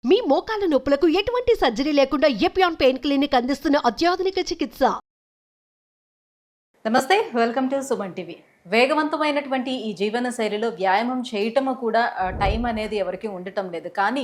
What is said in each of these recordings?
మీ మోకాల నొప్పులకు ఎటువంటి సర్జరీ లేకుండా ఎపియాన్ పెయిన్ క్లినిక్ అందిస్తున్న అత్యాధునిక చికిత్స. నమస్తే, వెల్కమ్ టు సుమన్ టీవీ. వేగవంతమైనటువంటి ఈ జీవన శైలిలో వ్యాయామం చేయటము కూడా టైం అనేది ఎవరికి ఉండటం లేదు. కానీ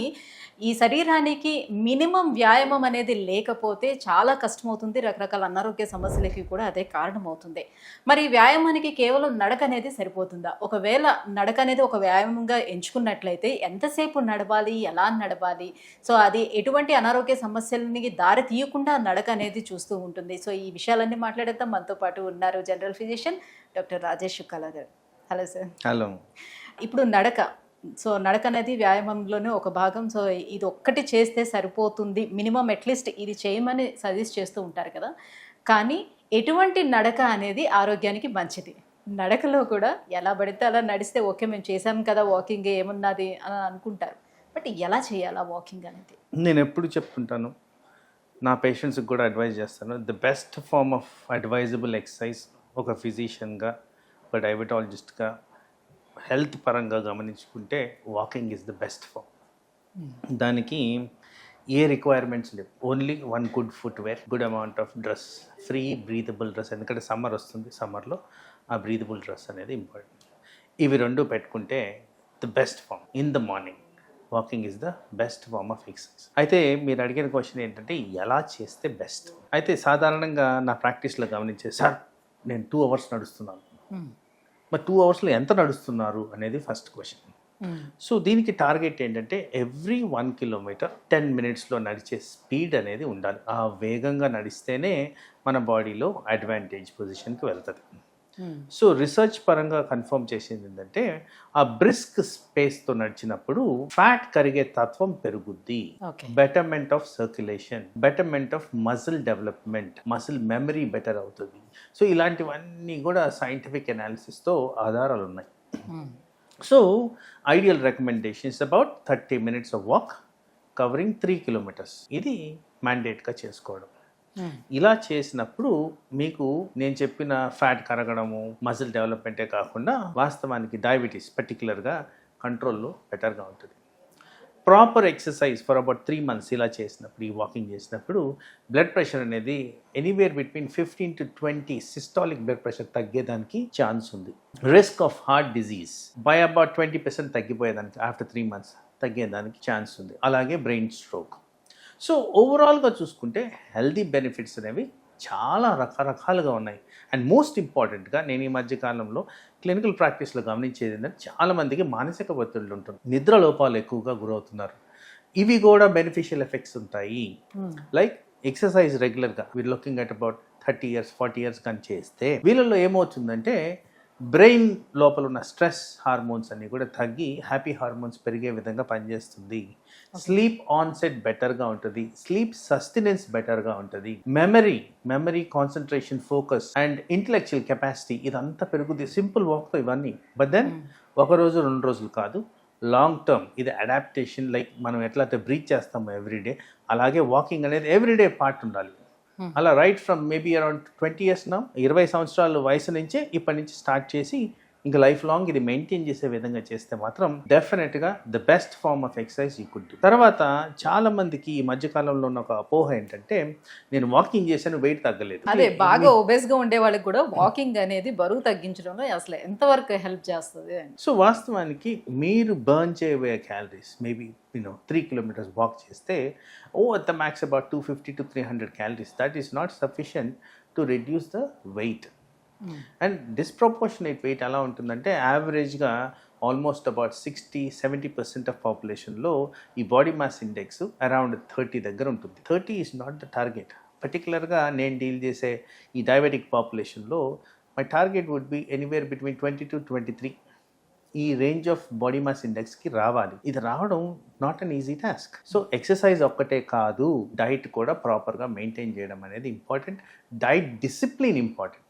ఈ శరీరానికి మినిమం వ్యాయామం అనేది లేకపోతే చాలా కష్టమవుతుంది. రకరకాల అనారోగ్య సమస్యలకి కూడా అదే కారణమవుతుంది. మరి వ్యాయామానికి కేవలం నడక అనేది సరిపోతుందా? ఒకవేళ నడక అనేది ఒక వ్యాయామంగా ఎంచుకున్నట్లయితే ఎంతసేపు నడవాలి, ఎలా నడవాలి, సో అది ఎటువంటి అనారోగ్య సమస్యలకి దారి తీయకుండా నడక అనేది చూస్తూ ఉంటుంది. సో ఈ విషయాలన్నీ మాట్లాడేద్దాం. మనతో పాటు ఉన్నారు general physician doctor Rajesh Shukla గారు. Hello sir. హలో. ఇప్పుడు నడక అనేది వ్యాయామంలోనే ఒక భాగం. సో ఇది ఒక్కటి చేస్తే సరిపోతుంది, మినిమం అట్లీస్ట్ ఇది చేయమని సజెస్ట్ చేస్తూ ఉంటారు కదా. కానీ ఎటువంటి నడక అనేది ఆరోగ్యానికి మంచిది? నడకలో కూడా ఎలా పడితే అలా నడిస్తే ఓకే, మేము చేసాం కదా వాకింగ్, ఏమున్నది అని అనుకుంటారు. బట్ ఎలా చేయాలా వాకింగ్ అనేది? నేను ఎప్పుడు చెప్తుంటాను, నా పేషెంట్స్కి కూడా అడ్వైజ్ చేస్తాను, the best form of advisable exercise ఒక ఫిజిషియన్గా, ఒక డయాబెటాలజిస్ట్గా, హెల్త్ పరంగా గమనించుకుంటే walking is the best form. దానికి ఏ రిక్వైర్మెంట్స్ లేవు. Only one good footwear, good amount of dress, free breathable dress. ఎందుకంటే సమ్మర్ వస్తుంది, సమ్మర్లో ఆ బ్రీతబుల్ డ్రెస్ అనేది ఇంపార్టెంట్. ఇవి రెండు పెట్టుకుంటే the best form in the morning. Walking is the best form of exercise. అయితే మీరు అడిగిన క్వశ్చన్ ఏంటంటే ఎలా చేస్తే బెస్ట్. అయితే సాధారణంగా నా ప్రాక్టీస్లో గమనించే, సార్ నేను 2 hours నడుస్తున్నాను, మరి 2 hours ఎంత నడుస్తున్నారు అనేది ఫస్ట్ క్వశ్చన్. సో దీనికి టార్గెట్ ఏంటంటే ఎవ్రీ 1 kilometer 10 minutesలో నడిచే స్పీడ్ అనేది ఉండాలి. ఆ వేగంగా నడిస్తేనే మన బాడీలో అడ్వాంటేజ్ పొజిషన్కి వెళ్తుంది. సో రీసెర్చ్ పరంగా కన్ఫర్మ్ చేసింది ఏంటంటే ఆ బ్రిస్క్ స్పేస్తో నడిచినప్పుడు ఫ్యాట్ కరిగే తత్వం పెరుగుద్ది, betterment of circulation, betterment of muscle development, muscle memory better అవుతుంది. సో ఇలాంటివన్నీ కూడా సైంటిఫిక్ అనాలిసిస్తో ఆధారాలు ఉన్నాయి. So ideal recommendations about 30 minutes of walk covering 3 kilometers. ఇది మ్యాండేట్గా చేసుకోవడం. ఇలా చేసినప్పుడు మీకు నేను చెప్పిన ఫ్యాట్ కరగడము, మజిల్ డెవలప్మెంటే కాకుండా వాస్తవానికి డయాబెటీస్ పర్టికులర్గా కంట్రోల్లో బెటర్గా ఉంటుంది. Proper exercise for about 3 months ఇలా చేసినప్పుడు, ఈ వాకింగ్ చేసినప్పుడు బ్లడ్ ప్రెషర్ అనేది anywhere between 15 to 20 systolic blood pressure తగ్గేదానికి ఛాన్స్ ఉంది. Risk of heart disease by about 20% తగ్గిపోయేదానికి ఆఫ్టర్ 3 months తగ్గేదానికి ఛాన్స్ ఉంది. అలాగే బ్రెయిన్ స్ట్రోక్. సో ఓవరాల్గా చూసుకుంటే హెల్దీ బెనిఫిట్స్ అనేవి చాలా రకరకాలుగా ఉన్నాయి. అండ్ మోస్ట్ ఇంపార్టెంట్గా నేను ఈ మధ్యకాలంలో క్లినికల్ ప్రాక్టీస్లో గమనించేది ఏంటంటే చాలామందికి మానసిక ఒత్తిళ్ళు ఉంటుంది, నిద్ర లోపాలు ఎక్కువగా గురవుతున్నారు. ఇవి కూడా బెనిఫిషియల్ ఎఫెక్ట్స్ ఉంటాయి. లైక్ ఎక్సర్సైజ్ రెగ్యులర్గా వీరు looking at about 30 years 40 years కానీ చేస్తే వీళ్ళల్లో ఏమవుతుందంటే బ్రెయిన్ లోపల ఉన్న స్ట్రెస్ హార్మోన్స్ అన్నీ కూడా తగ్గి హ్యాపీ హార్మోన్స్ పెరిగే విధంగా పనిచేస్తుంది. స్లీప్ ఆన్సెట్ బెటర్గా ఉంటుంది, స్లీప్ సస్టెనెన్స్ బెటర్గా ఉంటుంది, memory concentration, focus and intellectual capacity ఇదంతా పెరుగుతుంది సింపుల్ వాక్తో ఇవన్నీ. బట్ దెన్ 1 రోజు 2 రోజులు కాదు, లాంగ్ టర్మ్ ఇది అడాప్టేషన్. లైక్ మనం ఎట్లయితే బ్రీత్ చేస్తామో ఎవ్రీడే, అలాగే వాకింగ్ అనేది ఎవ్రీడే పార్ట్ ఉండాలి. అలా right from maybe around 20 years నా 20 సంవత్సరాల వయసు నుంచే ఇప్పటి నుంచి స్టార్ట్ చేసి ఇంకా లైఫ్ లాంగ్ ఇది మెయింటైన్ చేసే విధంగా చేస్తే మాత్రం డెఫినెట్గా the best form of exercise you could do. తర్వాత చాలా మందికి ఈ మధ్యకాలంలో ఉన్న ఒక అపోహ ఏంటంటే నేను వాకింగ్ చేశాను, వెయిట్ తగ్గలేదు. అదే బాగా ఒబేస్గా ఉండే వాళ్ళకి కూడా వాకింగ్ అనేది బరువు తగ్గించడంలో అసలు ఎంతవరకు హెల్ప్ చేస్తుంది? సో వాస్తవానికి మీరు బర్న్ చేయబోయే క్యాలరీస్ మేబీ 3 kilometers వాక్ చేస్తే at the max about 250 to 300 calories. That is not sufficient to reduce the weight. And disproportionate weight ఎలా ఉంటుందంటే యావరేజ్గా ఆల్మోస్ట్ అబౌట్ 60-70% ఆఫ్ పాపులేషన్లో ఈ బాడీ మాస్ ఇండెక్స్ అరౌండ్ 30 దగ్గర ఉంటుంది. 30 ఈజ్ నాట్ ద టార్గెట్. పర్టికులర్గా నేను deal చేసే ఈ డయాబెటిక్ పాపులేషన్లో my target would be anywhere between 20 to 23. ఈ రేంజ్ ఆఫ్ బాడీ మాస్ ఇండెక్స్కి రావాలి. ఇది రావడం not an easy task. So exercise ఒక్కటే కాదు, డైట్ కూడా ప్రాపర్గా మెయింటైన్ చేయడం అనేది important. Diet discipline important.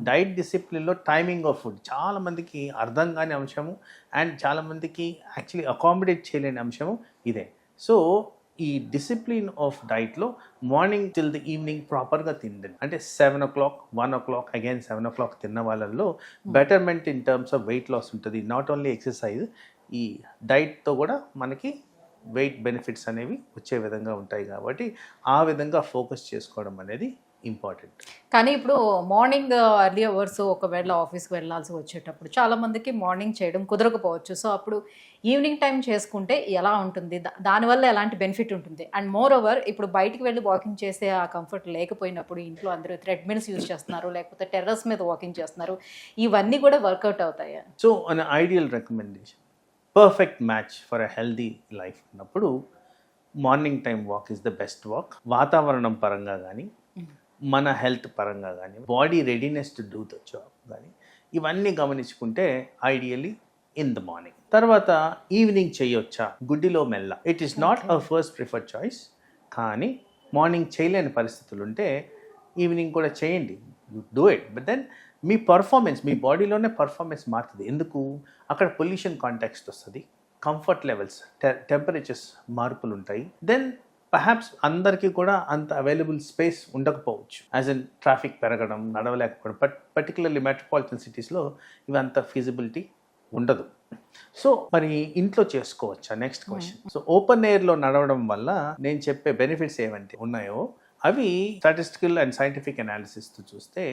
Diet డిసిప్లిన్లో టైమింగ్ ఆఫ్ ఫుడ్ చాలామందికి అర్థం కాని అంశము అండ్ చాలామందికి యాక్చువల్లీ అకామిడేట్ చేయలేని అంశము ఇదే. సో ఈ డిసిప్లిన్ ఆఫ్ డైట్లో మార్నింగ్ టిల్ ది ఈవినింగ్ ప్రాపర్గా తిందండి. అంటే 7 o'clock 1 o'clock అగైన్ 7 o'clock తిన్న వాళ్ళల్లో betterment in terms of weight loss ఉంటుంది. నాట్ ఓన్లీ ఎక్సర్సైజ్, ఈ డైట్తో కూడా మనకి వెయిట్ బెనిఫిట్స్ అనేవి వచ్చే విధంగా ఉంటాయి కాబట్టి ఆ విధంగా ఫోకస్ చేసుకోవడం అనేది ఇంపార్టెంట్. కానీ ఇప్పుడు మార్నింగ్ ఎర్లీ అవర్స్ ఒకవేళ ఆఫీస్కి వెళ్ళాల్సి వచ్చేటప్పుడు చాలామందికి మార్నింగ్ చేయడం కుదరకపోవచ్చు. సో అప్పుడు ఈవినింగ్ టైం చేసుకుంటే ఎలా ఉంటుంది, దానివల్ల ఎలాంటి బెనిఫిట్ ఉంటుంది? అండ్ మోర్ ఓవర్ ఇప్పుడు బయటికి వెళ్ళి వాకింగ్ చేసే ఆ కంఫర్ట్ లేకపోయినప్పుడు ఇంట్లో అందరూ థ్రెడ్మిల్స్ యూజ్ చేస్తున్నారు, లేకపోతే టెర్రస్ మీద వాకింగ్ చేస్తున్నారు, ఇవన్నీ కూడా వర్కౌట్ అవుతాయా? So an ideal recommendation, perfect match for a healthy life అన్నప్పుడు morning time walk is the best walk. వాతావరణం పరంగా కానీ, మన హెల్త్ పరంగా కానీ, body readiness to do the job కానీ, ఇవన్నీ గమనించుకుంటే ఐడియలీ ఇన్ ద మార్నింగ్. తర్వాత ఈవినింగ్ చేయొచ్చా, గుడ్డిలో మెల్ల, it is not a first preferred choice. కానీ మార్నింగ్ చేయలేని పరిస్థితులు ఉంటే ఈవినింగ్ కూడా చేయండి, you do it. But then మీ పర్ఫార్మెన్స్, మీ బాడీలోనే పర్ఫార్మెన్స్ మారుతుంది. ఎందుకు? అక్కడ పొల్యూషన్ కాంటెక్స్ట్ వస్తుంది, కంఫర్ట్ లెవెల్స్, టెంపరేచర్స్ మార్పులు ఉంటాయి. దెన్ పర్హాప్స్ అందరికీ కూడా అంత అవైలబుల్ స్పేస్ ఉండకపోవచ్చు, యాజ్ ఇన్ ట్రాఫిక్ పెరగడం, నడవలేకపోవడం. పర్టికులర్లీ మెట్రోపాలిటన్ సిటీస్లో ఇవి అంత ఫీజిబిలిటీ ఉండదు. సో మరి ఇంట్లో చేసుకోవచ్చా, నెక్స్ట్ క్వశ్చన్. సో ఓపెన్ ఎయిర్లో నడవడం వల్ల నేను చెప్పే బెనిఫిట్స్ ఏమంటే ఉన్నాయో అవి స్టాటిస్టికల్ అండ్ సైంటిఫిక్ అనాలిసిస్తో చూస్తే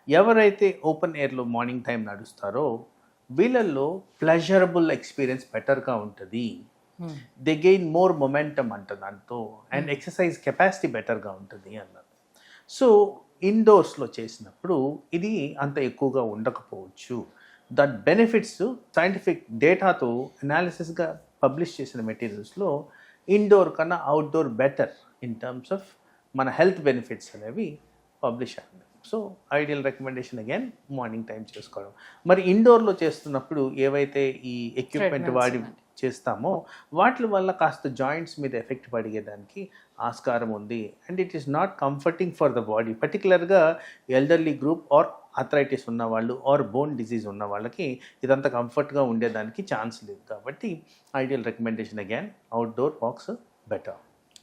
ఎవరైతే ఓపెన్ ఎయిర్లో మార్నింగ్ టైం నడుస్తారో వీళ్ళల్లో ప్లెజరబుల్ ఎక్స్పీరియన్స్ బెటర్గా ఉంటుంది. దే గెయిన్ మోర్ మొమెంటమ్ అంట దాంతో, అండ్ ఎక్సర్సైజ్ కెపాసిటీ బెటర్గా ఉంటుంది అన్నారు. సో ఇండోర్స్లో చేసినప్పుడు ఇది అంత ఎక్కువగా ఉండకపోవచ్చు. దట్ బెనిఫిట్స్ సైంటిఫిక్ డేటాతో అనాలిసిస్గా పబ్లిష్ చేసిన మెటీరియల్స్లో ఇండోర్ కన్నా outdoor better in terms of మన హెల్త్ బెనిఫిట్స్ అనేవి పబ్లిష్ అయ్యాయి. So ideal recommendation again morning time చేసుకోవడం. మరి ఇండోర్లో చేస్తున్నప్పుడు ఏవైతే ఈ ఎక్విప్మెంట్ వాడి చేస్తామో వాటి వల్ల కాస్త జాయింట్స్ మీద ఎఫెక్ట్ పడిగేదానికి ఆస్కారం ఉంది. And it is not comforting for the body, పర్టికులర్గా ఎల్డర్లీ గ్రూప్ ఆర్ ఆర్థరైటిస్ ఉన్న వాళ్ళు ఆర్ బోన్ డిజీజ్ ఉన్న వాళ్ళకి ఇదంతా కంఫర్ట్గా ఉండేదానికి ఛాన్స్ లేదు. కాబట్టి ideal recommendation again outdoor walks better.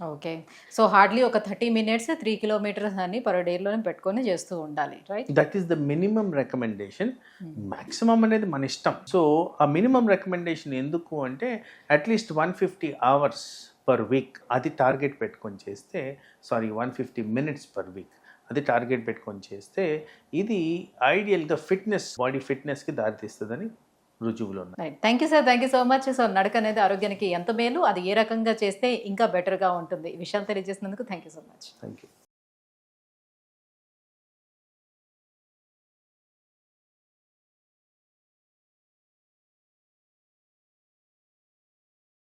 Okay, so hardly ఒక 30 minutes 3 kilometers అని పర్ డేలోనే పెట్టుకొని చేస్తూ ఉండాలి, right? That is the minimum recommendation. Maximum అనేది మన ఇష్టం. సో ఆ మినిమం రికమెండేషన్ ఎందుకు అంటే అట్లీస్ట్ 150 hours per week అది టార్గెట్ పెట్టుకొని చేస్తే, 150 minutes per week అది టార్గెట్ పెట్టుకొని చేస్తే ఇది ఐడియల్గా ఫిట్నెస్, బాడీ ఫిట్నెస్కి దారితీస్తుందని రుజువులు ఉన్నాయి. Thank you sir, thank you so much. So నడక అనేది ఆరోగ్యానికి ఎంత మేలు, అది ఏ రకంగా చేస్తే ఇంకా బెటర్గా ఉంటుంది, ఈ విషయాలు తెలియజేసినందుకు thank you so much. Thank you.